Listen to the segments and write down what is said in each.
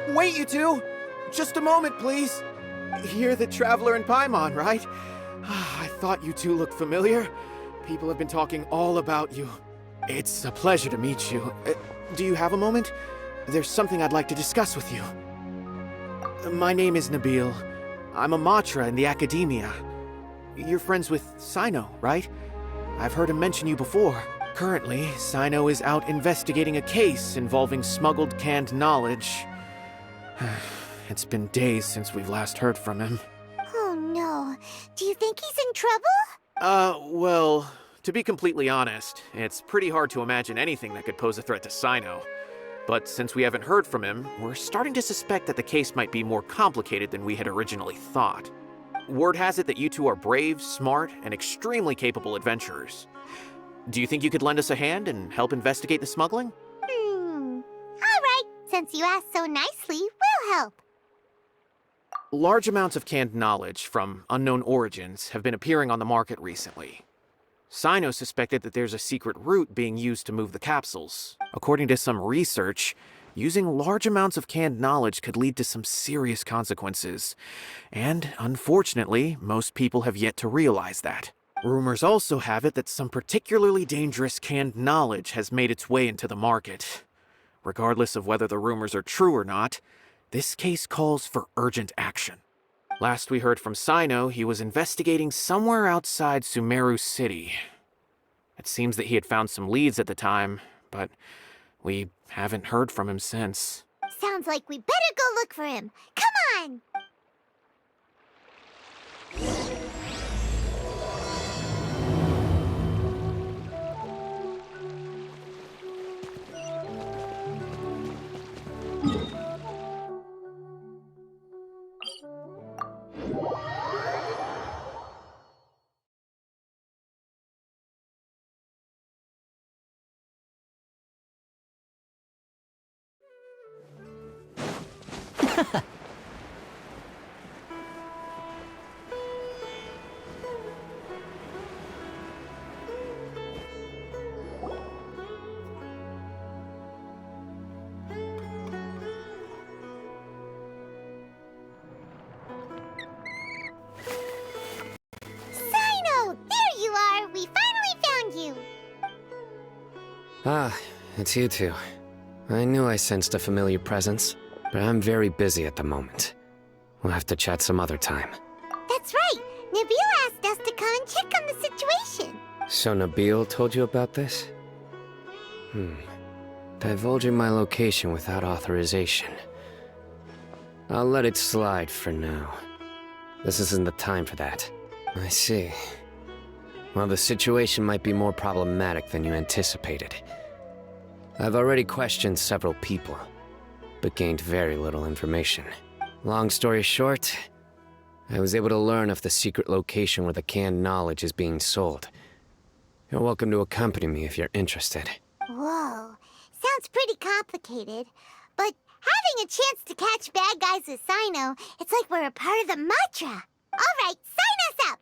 Wait, you two! Just a moment, please. You're the Traveler in Paimon, right? I thought you two looked familiar. People have been talking all about you. It's a pleasure to meet you. Do you have a moment? There's something I'd like to discuss with you. My name is Nabil. I'm a Matra in the Academia. You're friends with Sino, right? I've heard him mention you before. Currently, Sino is out investigating a case involving smuggled canned knowledge. It's been days since we've last heard from him. Oh no. Do you think he's in trouble? Well, to be completely honest, it's pretty hard to imagine anything that could pose a threat to Sino. But since we haven't heard from him, we're starting to suspect that the case might be more complicated than we had originally thought. Word has it that you two are brave, smart, and extremely capable adventurers. Do you think you could lend us a hand and help investigate the smuggling? Alright. Since you asked so nicely, we'll help. Large amounts of canned knowledge from unknown origins have been appearing on the market recently. Sino suspected that there's a secret route being used to move the capsules. According to some research, using large amounts of canned knowledge could lead to some serious consequences. And, unfortunately, most people have yet to realize that. Rumors also have it that some particularly dangerous canned knowledge has made its way into the market. Regardless of whether the rumors are true or not, this case calls for urgent action. Last we heard from Sino, he was investigating somewhere outside Sumeru City. It seems that he had found some leads at the time, but we haven't heard from him since. Sounds like we better go look for him. Come on! Sino! There you are! We finally found you! Ah, it's you two. I knew I sensed a familiar presence, but I'm very busy at the moment. We'll have to chat some other time. That's right! Nabil asked us to come and check on the situation. So Nabil told you about this? Divulging my location without authorization. I'll let it slide for now. This isn't the time for that. I see. Well, the situation might be more problematic than you anticipated. I've already questioned several people, but gained very little information. Long story short, I was able to learn of the secret location where the canned knowledge is being sold. You're welcome to accompany me if you're interested. Whoa. Sounds pretty complicated. But having a chance to catch bad guys with Sino, it's like we're a part of the Matra. Alright, sign us up!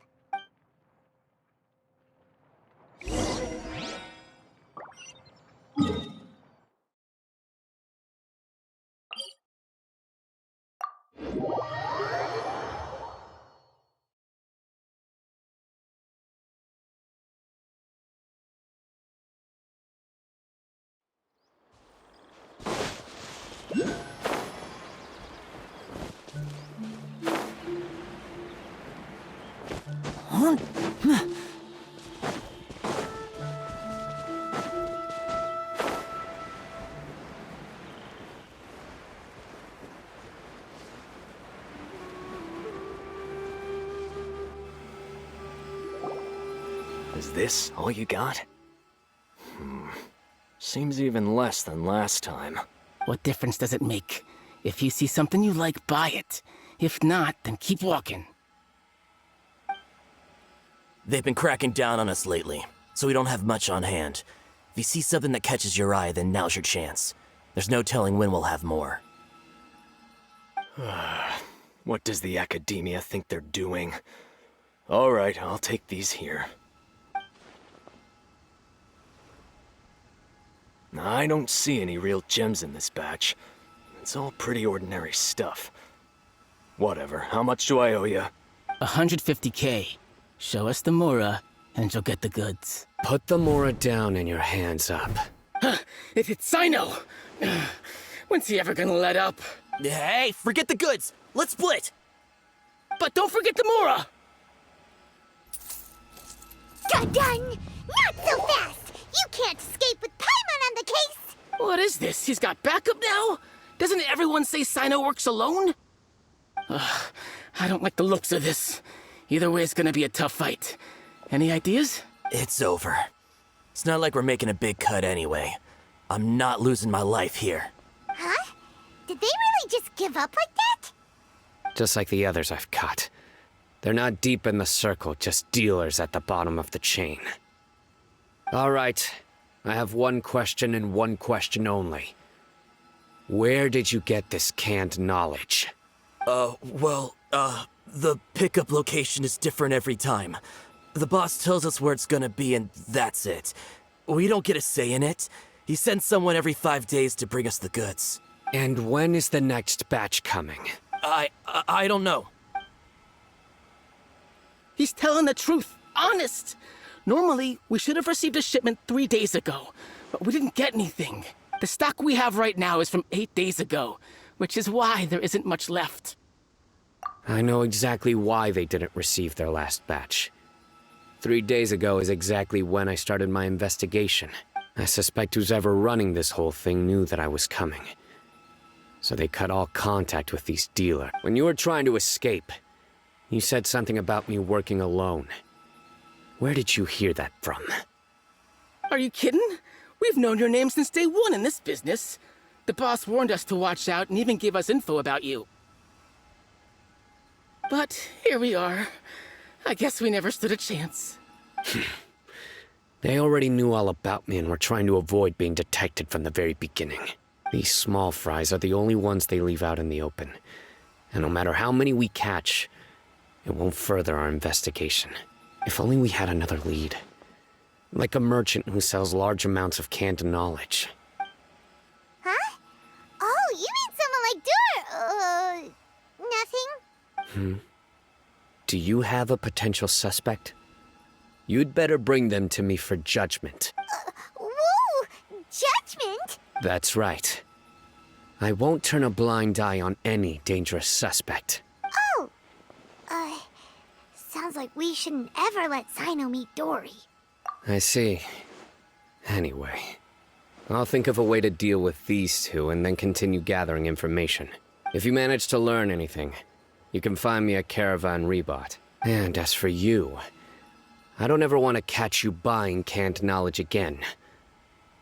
Is this all you got? Seems even less than last time. What difference does it make? If you see something you like, buy it. If not, then keep walking. They've been cracking down on us lately, so we don't have much on hand. If you see something that catches your eye, then now's your chance. There's no telling when we'll have more. What does the Academia think they're doing? Alright, I'll take these here. I don't see any real gems in this batch. It's all pretty ordinary stuff. Whatever, how much do I owe you? 150K. Show us the Mora, and you'll get the goods. Put the Mora down and your hands up. It's Sino! When's he ever gonna let up? Hey, forget the goods! Let's split! But don't forget the Mora! Dun-dun! Not so fast! You can't escape with Paimon on the case! What is this? He's got backup now? Doesn't everyone say Sino works alone? I don't like the looks of this. Either way, it's gonna be a tough fight. Any ideas? It's over. It's not like we're making a big cut anyway. I'm not losing my life here. Huh? Did they really just give up like that? Just like the others I've cut. They're not deep in the circle, just dealers at the bottom of the chain. All right, I have one question and one question only. Where did you get this canned knowledge? The pickup location is different every time. The boss tells us where it's gonna be and that's it. We don't get a say in it. He sends someone every 5 days to bring us the goods. And when is the next batch coming? I don't know. He's telling the truth. Honest. Normally, we should have received a shipment 3 days ago, but we didn't get anything. The stock we have right now is from 8 days ago, which is why there isn't much left. I know exactly why they didn't receive their last batch. 3 days ago is exactly when I started my investigation. I suspect who's ever running this whole thing knew that I was coming. So they cut all contact with these dealers. When you were trying to escape, you said something about me working alone. Where did you hear that from? Are you kidding? We've known your name since day one in this business. The boss warned us to watch out and even gave us info about you. But here we are. I guess we never stood a chance. They already knew all about me and were trying to avoid being detected from the very beginning. These small fries are the only ones they leave out in the open. And no matter how many we catch, it won't further our investigation. If only we had another lead. Like a merchant who sells large amounts of canned knowledge. Huh? Oh, you mean someone like nothing? Do you have a potential suspect? You'd better bring them to me for judgment. Whoa! Judgment? That's right. I won't turn a blind eye on any dangerous suspect. Oh! Sounds like we shouldn't ever let Sino meet Dory. I see. Anyway, I'll think of a way to deal with these two and then continue gathering information. If you manage to learn anything, you can find me at Caravan Rebot. And as for you, I don't ever want to catch you buying canned knowledge again.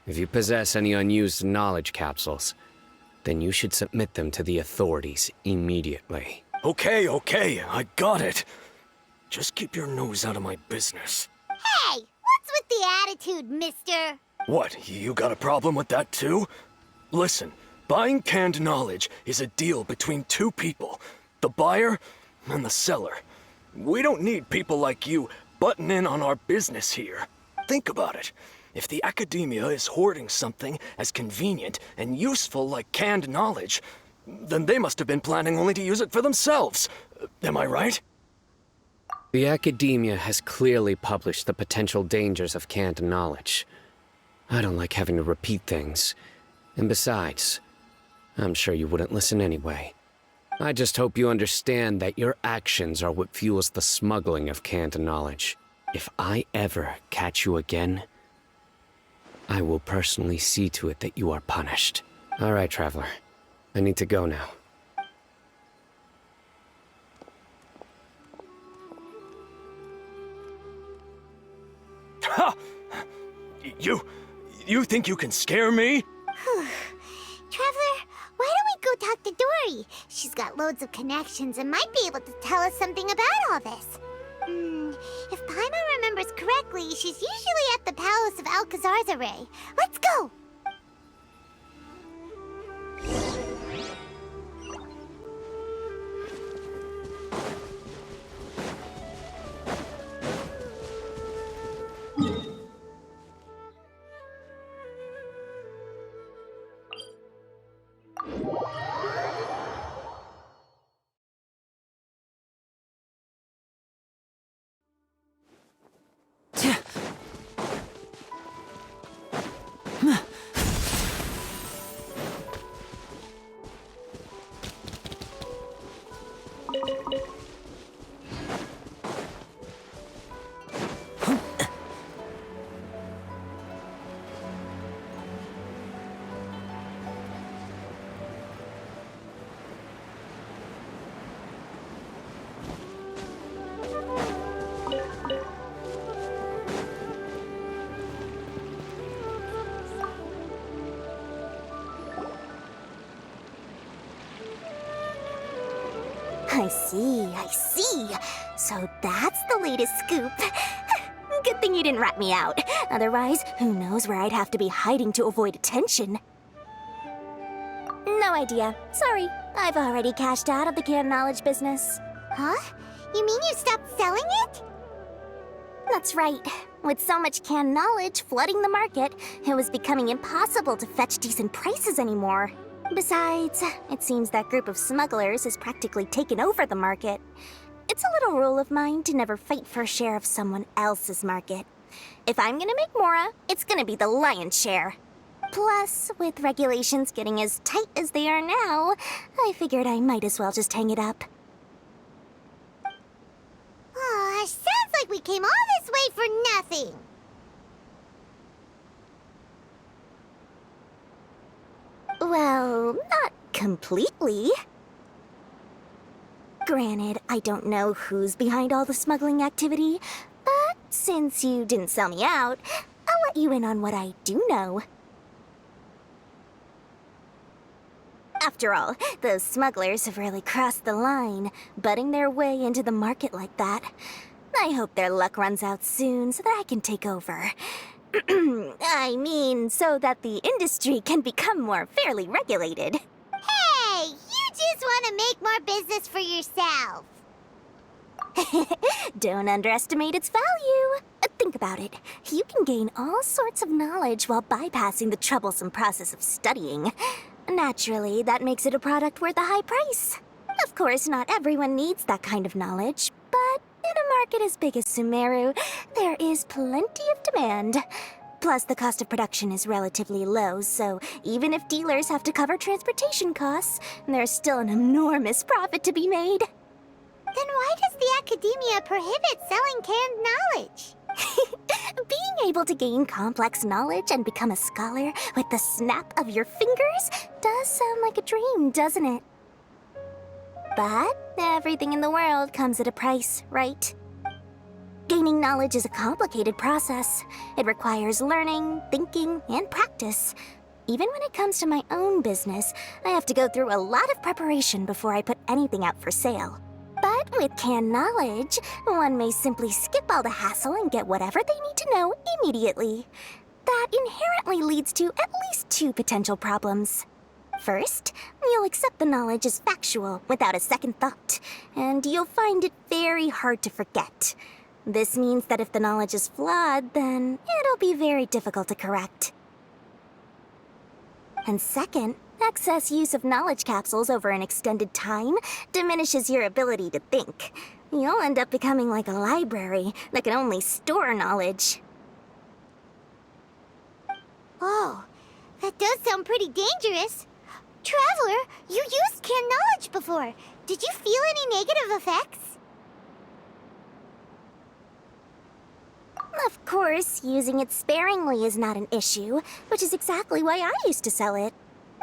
If you possess any unused knowledge capsules, then you should submit them to the authorities immediately. Okay, I got it. Just keep your nose out of my business. Hey! What's with the attitude, mister? What, you got a problem with that too? Listen, buying canned knowledge is a deal between two people. The buyer and the seller. We don't need people like you butting in on our business here. Think about it. If the Academia is hoarding something as convenient and useful like canned knowledge, then they must have been planning only to use it for themselves. Am I right? The Academia has clearly published the potential dangers of canned knowledge. I don't like having to repeat things. And besides, I'm sure you wouldn't listen anyway. I just hope you understand that your actions are what fuels the smuggling of canned knowledge. If I ever catch you again, I will personally see to it that you are punished. All right, Traveler. I need to go now. Ha! You think you can scare me? Traveler, why don't we go talk to Dory? She's got loads of connections and might be able to tell us something about all this. If Paimon remembers correctly, she's usually at the Palace of Alcazar's Array. Let's go! I see. So that's the latest scoop. Good thing you didn't rat me out. Otherwise, who knows where I'd have to be hiding to avoid attention. No idea. Sorry. I've already cashed out of the canned knowledge business. Huh? You mean you stopped selling it? That's right. With so much canned knowledge flooding the market, it was becoming impossible to fetch decent prices anymore. Besides, it seems that group of smugglers has practically taken over the market. It's a little rule of mine to never fight for a share of someone else's market. If I'm gonna make Mora, it's gonna be the lion's share. Plus, with regulations getting as tight as they are now, I figured I might as well just hang it up. Aw, sounds like we came all this way for nothing. Well, not completely. Granted, I don't know who's behind all the smuggling activity, but since you didn't sell me out, I'll let you in on what I do know. After all, those smugglers have really crossed the line, butting their way into the market like that. I hope their luck runs out soon so that I can take over. I mean, so that the industry can become more fairly regulated. Hey, you just want to make more business for yourself. Don't underestimate its value. Think about it. You can gain all sorts of knowledge while bypassing the troublesome process of studying. Naturally, that makes it a product worth a high price. Of course, not everyone needs that kind of knowledge, but in a market as big as Sumeru, there is plenty of demand. Plus, the cost of production is relatively low, so even if dealers have to cover transportation costs, there's still an enormous profit to be made. Then why does the academia prohibit selling canned knowledge? Being able to gain complex knowledge and become a scholar with the snap of your fingers does sound like a dream, doesn't it? But everything in the world comes at a price, right? Gaining knowledge is a complicated process. It requires learning, thinking, and practice. Even when it comes to my own business, I have to go through a lot of preparation before I put anything out for sale. But with canned knowledge, one may simply skip all the hassle and get whatever they need to know immediately. That inherently leads to at least two potential problems. First, you'll accept the knowledge as factual without a second thought, and you'll find it very hard to forget. This means that if the knowledge is flawed, then it'll be very difficult to correct. And second, excess use of knowledge capsules over an extended time diminishes your ability to think. You'll end up becoming like a library that can only store knowledge. Oh, that does sound pretty dangerous. Traveler, you used canned knowledge before. Did you feel any negative effects? Of course, using it sparingly is not an issue, which is exactly why I used to sell it.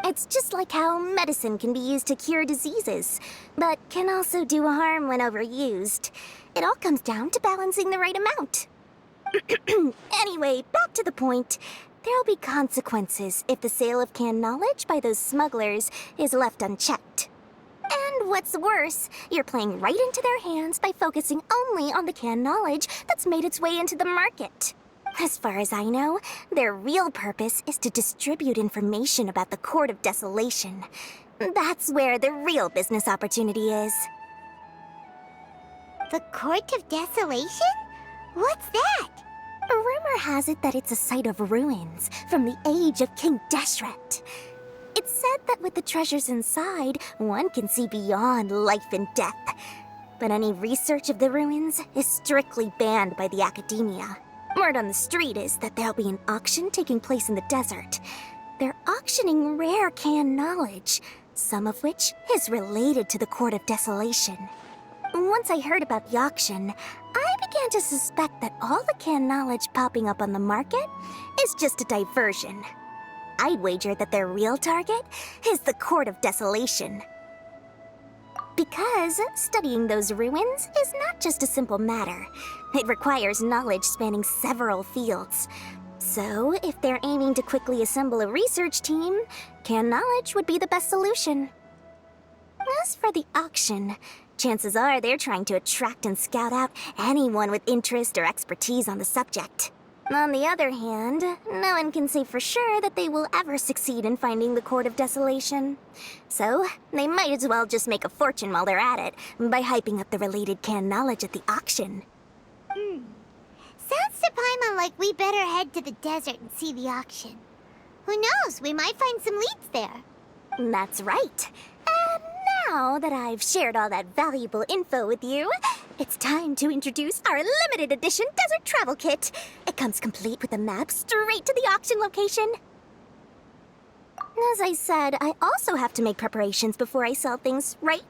It's just like how medicine can be used to cure diseases, but can also do harm when overused. It all comes down to balancing the right amount. Anyway, back to the point. there'll be consequences if the sale of canned knowledge by those smugglers is left unchecked. And what's worse, you're playing right into their hands by focusing only on the canned knowledge that's made its way into the market. As far as I know, their real purpose is to distribute information about the Court of Desolation. That's where the real business opportunity is. The Court of Desolation? What's that? Rumor has it that it's a site of ruins from the age of King Deshret. It's said that with the treasures inside, one can see beyond life and death. But any research of the ruins is strictly banned by the academia. Word on the street is that there'll be an auction taking place in the desert. They're auctioning rare canned knowledge, some of which is related to the Court of Desolation. Once I heard about the auction, I began to suspect that all the canned knowledge popping up on the market is just a diversion. I'd wager that their real target is the Court of Desolation. Because studying those ruins is not just a simple matter. It requires knowledge spanning several fields. So, if they're aiming to quickly assemble a research team, canned knowledge would be the best solution. As for the auction, chances are they're trying to attract and scout out anyone with interest or expertise on the subject. On the other hand, no one can say for sure that they will ever succeed in finding the Court of Desolation. So, they might as well just make a fortune while they're at it by hyping up the related canned knowledge at the auction. Sounds to Paimon like we better head to the desert and see the auction. Who knows, we might find some leads there. That's right. And now that I've shared all that valuable info with you, it's time to introduce our limited edition desert travel kit. It comes complete with a map straight to the auction location. As I said, I also have to make preparations before I sell things, right?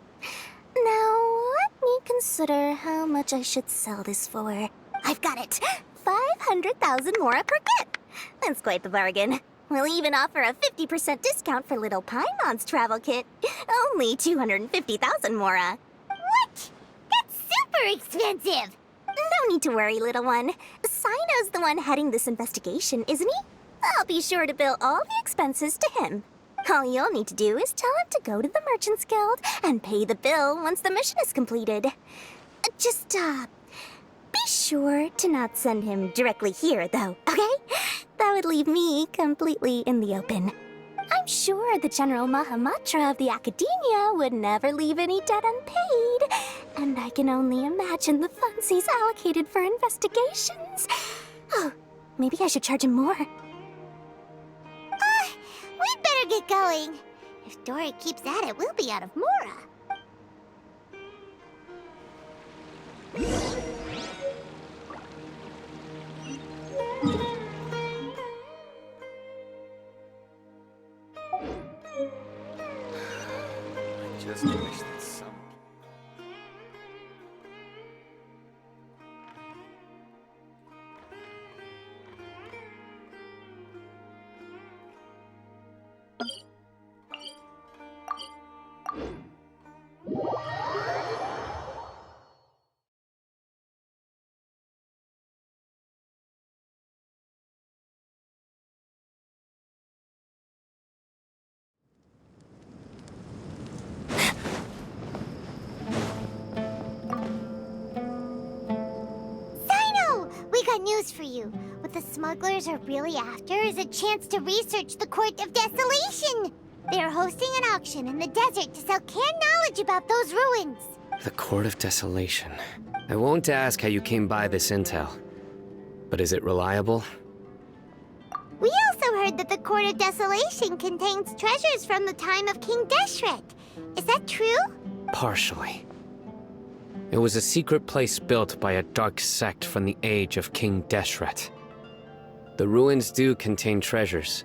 Now, let me consider how much I should sell this for. I've got it! 500,000 mora per kit! That's quite the bargain. We'll even offer a 50% discount for little Paimon's travel kit. Only 250,000 mora. What? That's super expensive! No need to worry, little one. Sino's the one heading this investigation, isn't he? I'll be sure to bill all the expenses to him. All you'll need to do is tell him to go to the Merchants Guild and pay the bill once the mission is completed. Just, be sure to not send him directly here, though, okay? That would leave me completely in the open. I'm sure the General Mahamatra of the Academia would never leave any debt unpaid, and I can only imagine the funds he's allocated for investigations. Oh, maybe I should charge him more. We'd better get going. If Dory keeps at it, we'll be out of mora. Just wish that some... News for you. What the smugglers are really after is a chance to research the Court of Desolation. They are hosting an auction in the desert to sell canned knowledge about those ruins. The Court of Desolation. I won't ask how you came by this intel, but is it reliable? We also heard that the Court of Desolation contains treasures from the time of King Deshret. Is that true? Partially. It was a secret place built by a dark sect from the age of King Deshret. The ruins do contain treasures,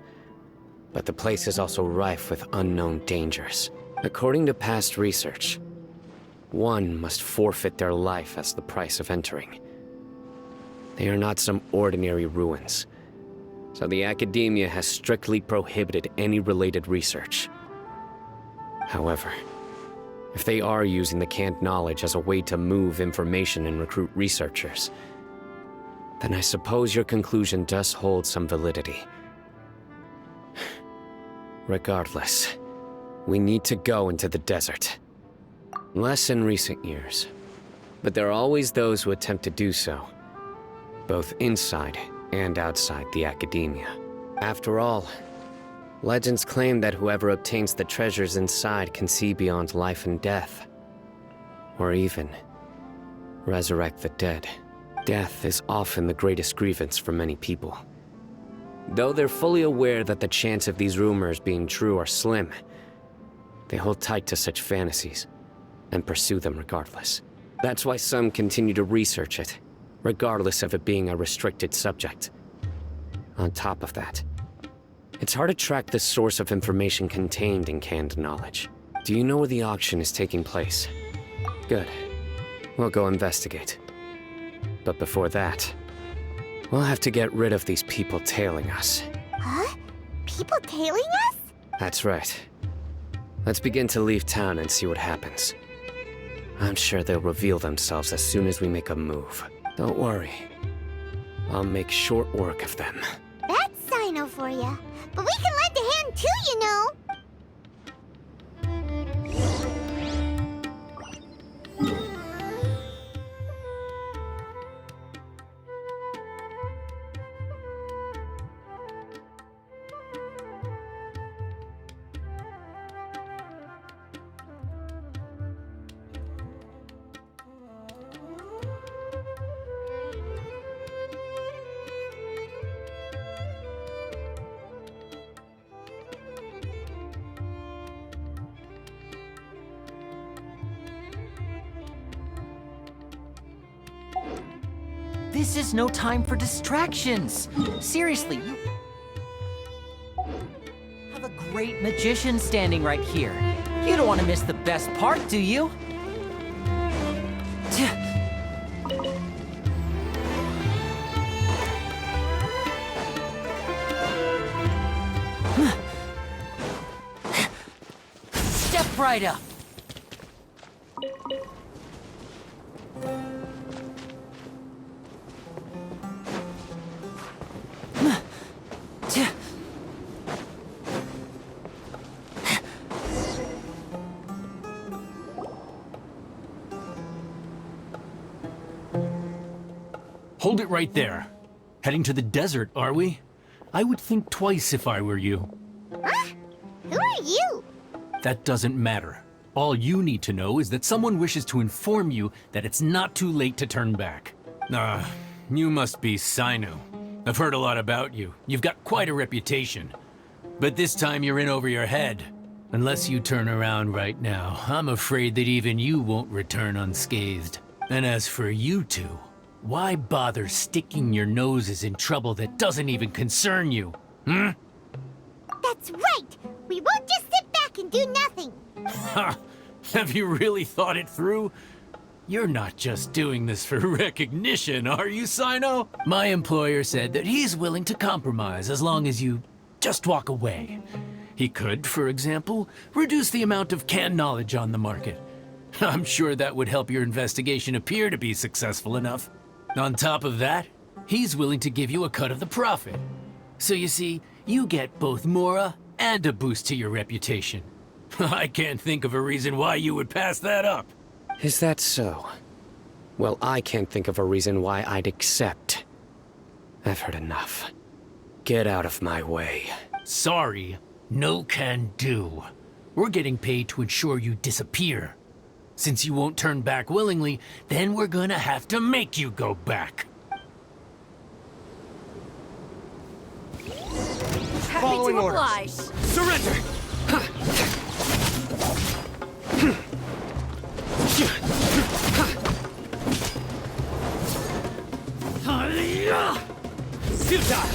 but the place is also rife with unknown dangers. According to past research, one must forfeit their life as the price of entering. They are not some ordinary ruins, so the Academia has strictly prohibited any related research. However, if they are using the canned knowledge as a way to move information and recruit researchers, then I suppose your conclusion does hold some validity. Regardless, we need to go into the desert. Less in recent years, but there are always those who attempt to do so, both inside and outside the academia. After all, legends claim that whoever obtains the treasures inside can see beyond life and death, or even resurrect the dead. Death is often the greatest grievance for many people. Though they're fully aware that the chance of these rumors being true are slim, they hold tight to such fantasies and pursue them regardless. That's why some continue to research it, regardless of it being a restricted subject. On top of that, it's hard to track the source of information contained in canned knowledge. Do you know where the auction is taking place? Good. We'll go investigate. But before that, we'll have to get rid of these people tailing us. Huh? People tailing us? That's right. Let's begin to leave town and see what happens. I'm sure they'll reveal themselves as soon as we make a move. Don't worry. I'll make short work of them. That's Sino for ya. But we can lend a hand too, you know. This is no time for distractions. Seriously, you have a great magician standing right here. You don't want to miss the best part, do you? Step right up. Hold it right there. Heading to the desert, are we? I would think twice if I were you. Huh? Who are you? That doesn't matter. All you need to know is that someone wishes to inform you that it's not too late to turn back. You must be Sino. I've heard a lot about you. You've got quite a reputation. But this time you're in over your head. Unless you turn around right now, I'm afraid that even you won't return unscathed. And as for you two, why bother sticking your noses in trouble that doesn't even concern you? That's right! We won't just sit back and do nothing! Ha! Have you really thought it through? You're not just doing this for recognition, are you, Sino? My employer said that he's willing to compromise as long as you just walk away. He could, for example, reduce the amount of canned knowledge on the market. I'm sure that would help your investigation appear to be successful enough. On top of that, he's willing to give you a cut of the profit. So you see, you get both Mora and a boost to your reputation. I can't think of a reason why you would pass that up. Is that so? Well, I can't think of a reason why I'd accept. I've heard enough. Get out of my way. Sorry, no can do. We're getting paid to ensure you disappear. Since you won't turn back willingly, then we're gonna have to make you go back. Following orders. Oblige. Surrender! Take that!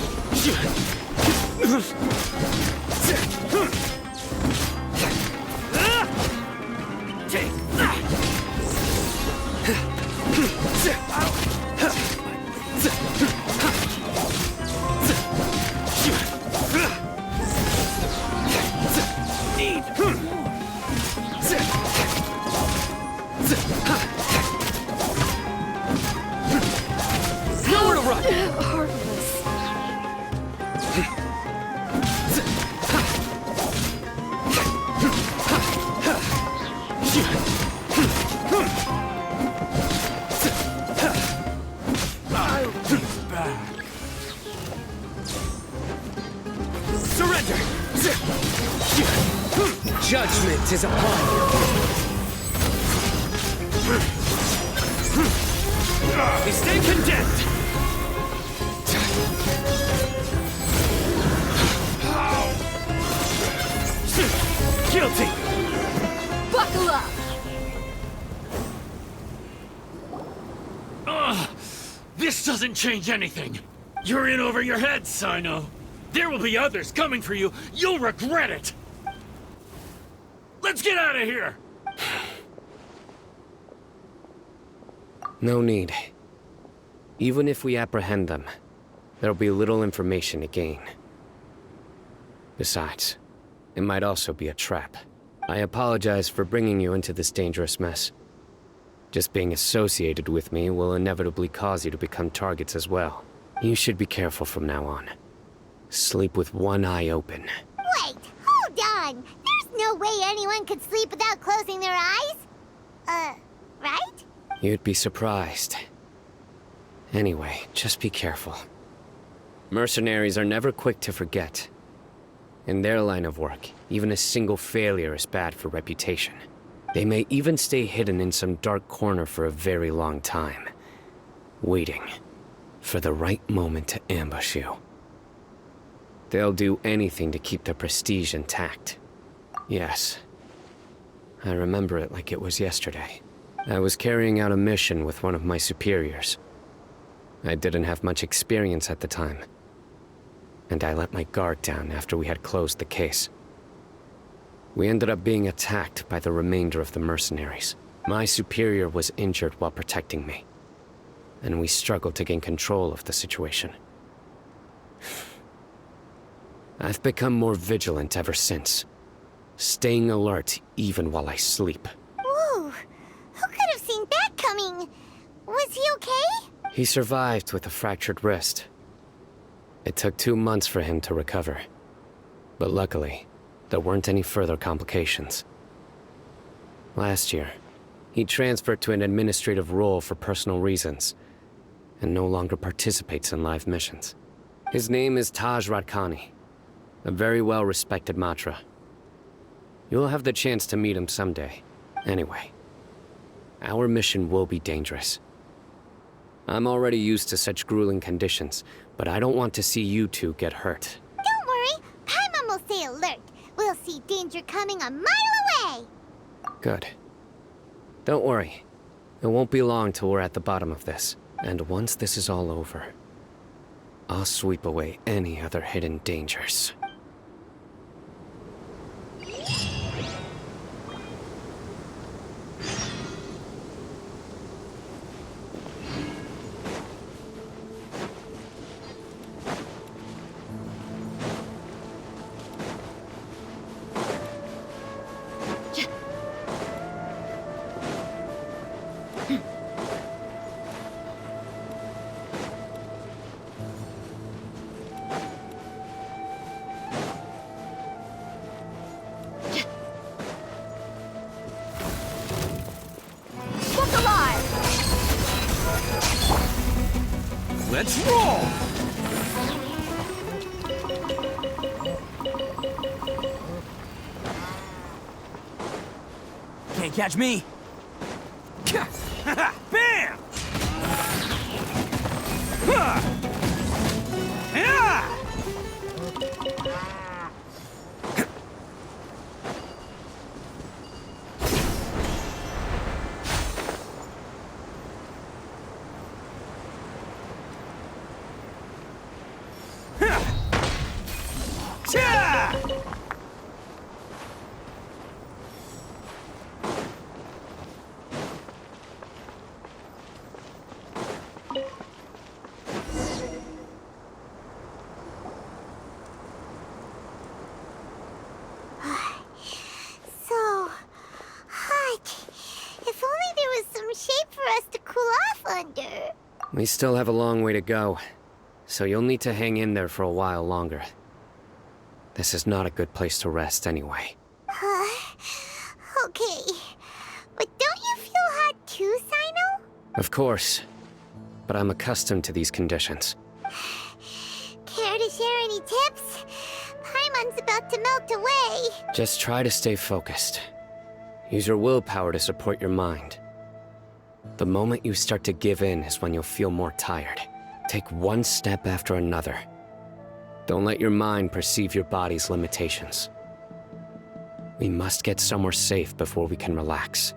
Nowhere to run! Heartless. Judgment is upon you. They stay condemned! Guilty! Buckle up! This doesn't change anything. You're in over your head, Sino. There will be others coming for you. You'll regret it. Let's get out of here! No need. Even if we apprehend them, there'll be little information to gain. Besides, it might also be a trap. I apologize for bringing you into this dangerous mess. Just being associated with me will inevitably cause you to become targets as well. You should be careful from now on. Sleep with one eye open. Wait, hold on. There's no way anyone could sleep without closing their eyes. Right? You'd be surprised. Anyway, just be careful. Mercenaries are never quick to forget. In their line of work, even a single failure is bad for reputation. They may even stay hidden in some dark corner for a very long time, waiting for the right moment to ambush you. They'll do anything to keep their prestige intact. Yes, I remember it like it was yesterday. I was carrying out a mission with one of my superiors. I didn't have much experience at the time, and I let my guard down after we had closed the case. We ended up being attacked by the remainder of the mercenaries. My superior was injured while protecting me, and we struggled to gain control of the situation. I've become more vigilant ever since, staying alert even while I sleep. Whoa, who could have seen that coming? Was he okay? He survived with a fractured wrist. It took 2 months for him to recover, but luckily, there weren't any further complications. Last year, he transferred to an administrative role for personal reasons, and no longer participates in live missions. His name is Taj Radkani, a very well-respected Matra. You'll have the chance to meet him someday. Anyway, our mission will be dangerous. I'm already used to such grueling conditions, but I don't want to see you two get hurt. Don't worry, Paimon will stay alert. We'll see danger coming a mile away! Good. Don't worry. It won't be long till we're at the bottom of this. And once this is all over, I'll sweep away any other hidden dangers. Let's roll! Can't catch me! Bam! So hot. If only there was some shade for us to cool off under. We still have a long way to go, so you'll need to hang in there for a while longer. This is not a good place to rest anyway. Okay. But don't you feel hot too, Sino? Of course, but I'm accustomed to these conditions. Care to share any tips? Paimon's about to melt away. Just try to stay focused. Use your willpower to support your mind. The moment you start to give in is when you'll feel more tired. Take one step after another. Don't let your mind perceive your body's limitations. We must get somewhere safe before we can relax.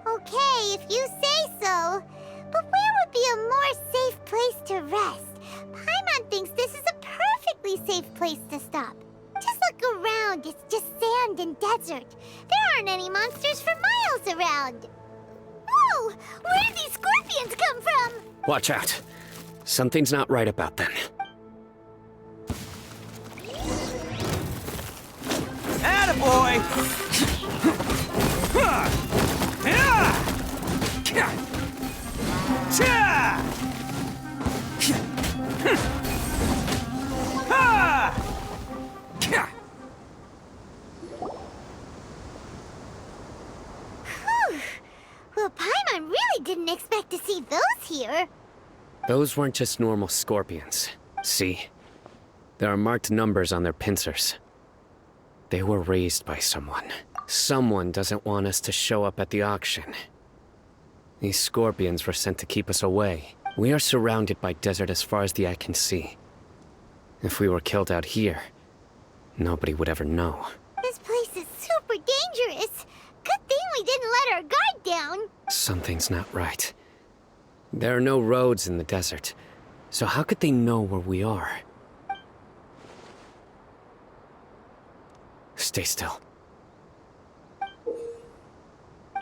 Okay, if you say so. But where would be a more safe place to rest? Paimon thinks this is a perfectly safe place to stop. Just look around, it's just sand and desert. There aren't any monsters for miles around. Whoa! Where did these scorpions come from? Watch out. Something's not right about them. Attaboy! Whew. Well, Paimon really didn't expect to see those here. Those weren't just normal scorpions. See? There are marked numbers on their pincers. They were raised by someone. Someone doesn't want us to show up at the auction. These scorpions were sent to keep us away. We are surrounded by desert as far as the eye can see. If we were killed out here, nobody would ever know. This place is super dangerous. Good thing we didn't let our guard down. Something's not right. There are no roads in the desert, so how could they know where we are? Stay still.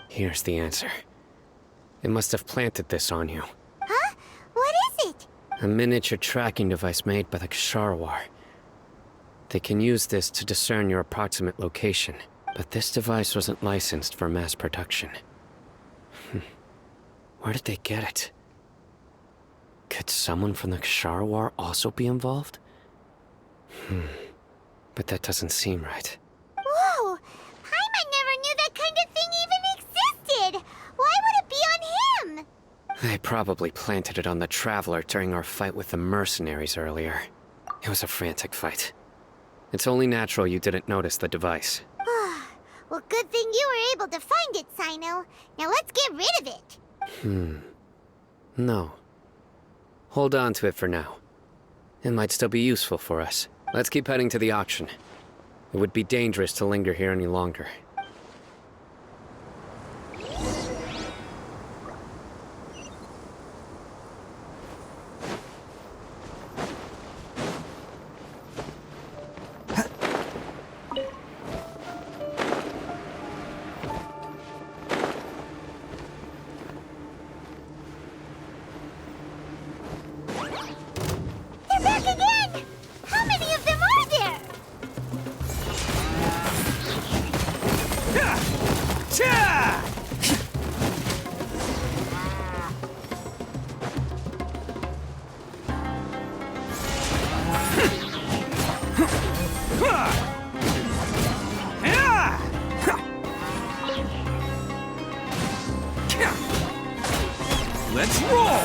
Here's the answer. They must have planted this on you. Huh? What is it? A miniature tracking device made by the Ksharawar. They can use this to discern your approximate location, but this device wasn't licensed for mass production. Where did they get it? Could someone from the Ksharawar also be involved? But that doesn't seem right. Whoa! Paimon never knew that kind of thing even existed! Why would it be on him? They probably planted it on the Traveler during our fight with the mercenaries earlier. It was a frantic fight. It's only natural you didn't notice the device. Well, good thing you were able to find it, Sino. Now let's get rid of it. No. Hold on to it for now. It might still be useful for us. Let's keep heading to the auction. It would be dangerous to linger here any longer. They're back again! How many of them are there? Let's roll!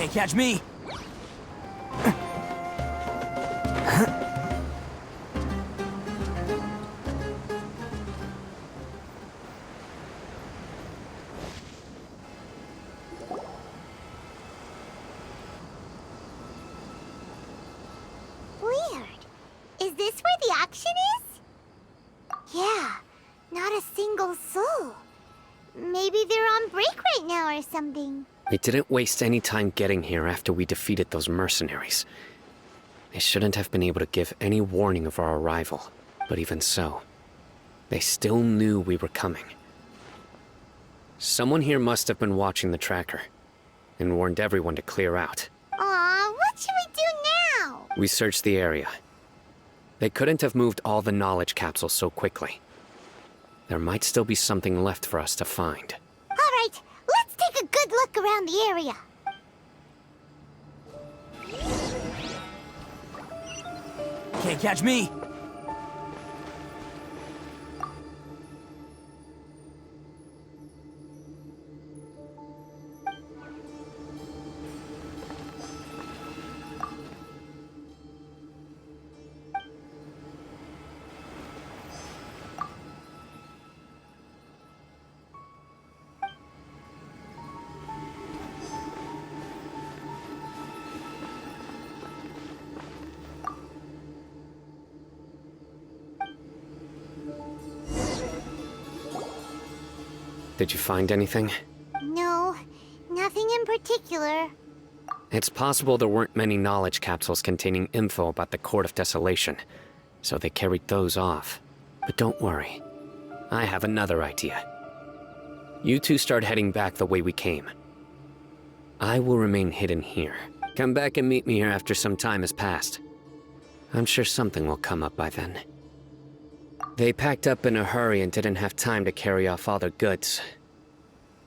Can't catch me! Weird. Is this where the auction is? Yeah, not a single soul. Maybe they're on break right now or something. They didn't waste any time getting here after we defeated those mercenaries. They shouldn't have been able to give any warning of our arrival. But even so, they still knew we were coming. Someone here must have been watching the tracker and warned everyone to clear out. Aw, what should we do now? We searched the area. They couldn't have moved all the knowledge capsules so quickly. There might still be something left for us to find. All right, let's take a good look around the area. Can't catch me! Did you find anything? No, nothing in particular. It's possible there weren't many knowledge capsules containing info about the Court of Desolation, so they carried those off. But don't worry. I have another idea. You two start heading back the way we came. I will remain hidden here. Come back and meet me here after some time has passed. I'm sure something will come up by then. They packed up in a hurry and didn't have time to carry off all their goods.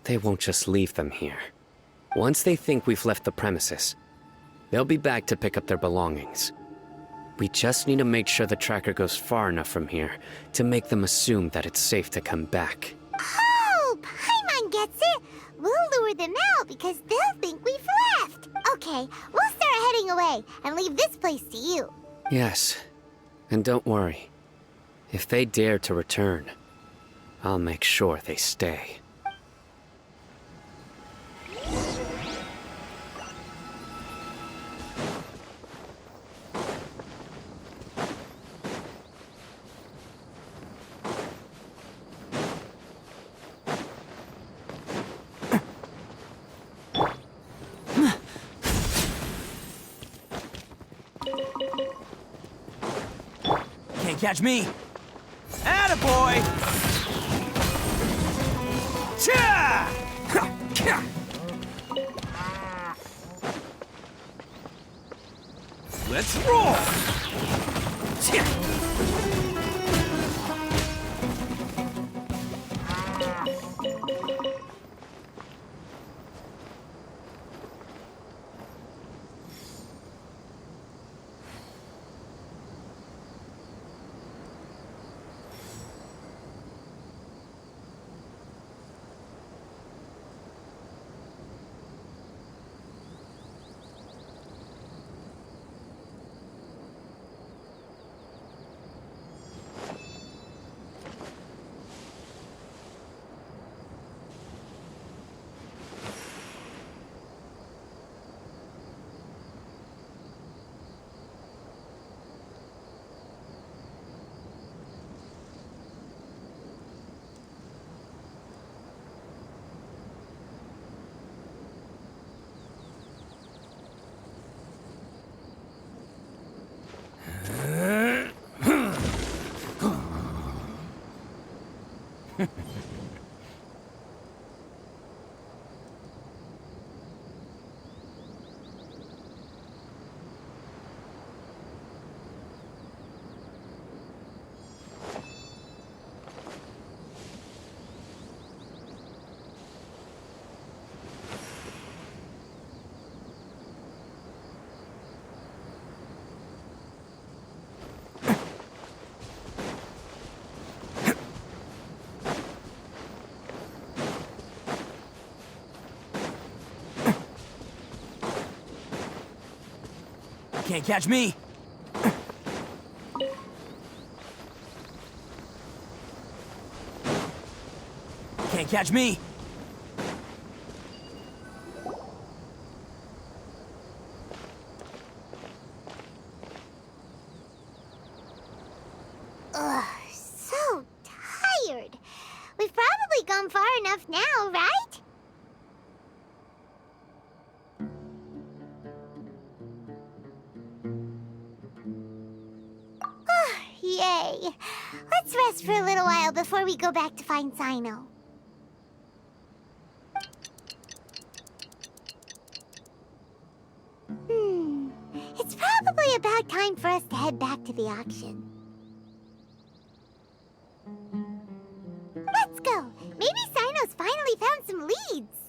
They won't just leave them here. Once they think we've left the premises, they'll be back to pick up their belongings. We just need to make sure the tracker goes far enough from here to make them assume that it's safe to come back. Oh, Paimon gets it. We'll lure them out because they'll think we've left. Okay, we'll start heading away and leave this place to you. Yes, and don't worry. If they dare to return, I'll make sure they stay. Can't catch me! Attaboy! Cha! Let's roll! Can't catch me! Can't catch me! Ugh, so tired. We've probably gone far enough now, right? Yay. Let's rest for a little while before we go back to find Sino. probably about time for us to head back to the auction. Let's go! Maybe Sino's finally found some leads!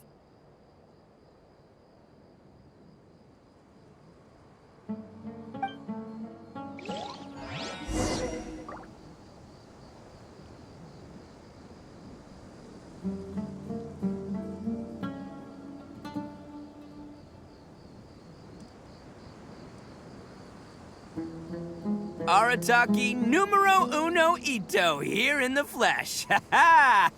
Arataki numero uno ito here in the flesh. Ha ha!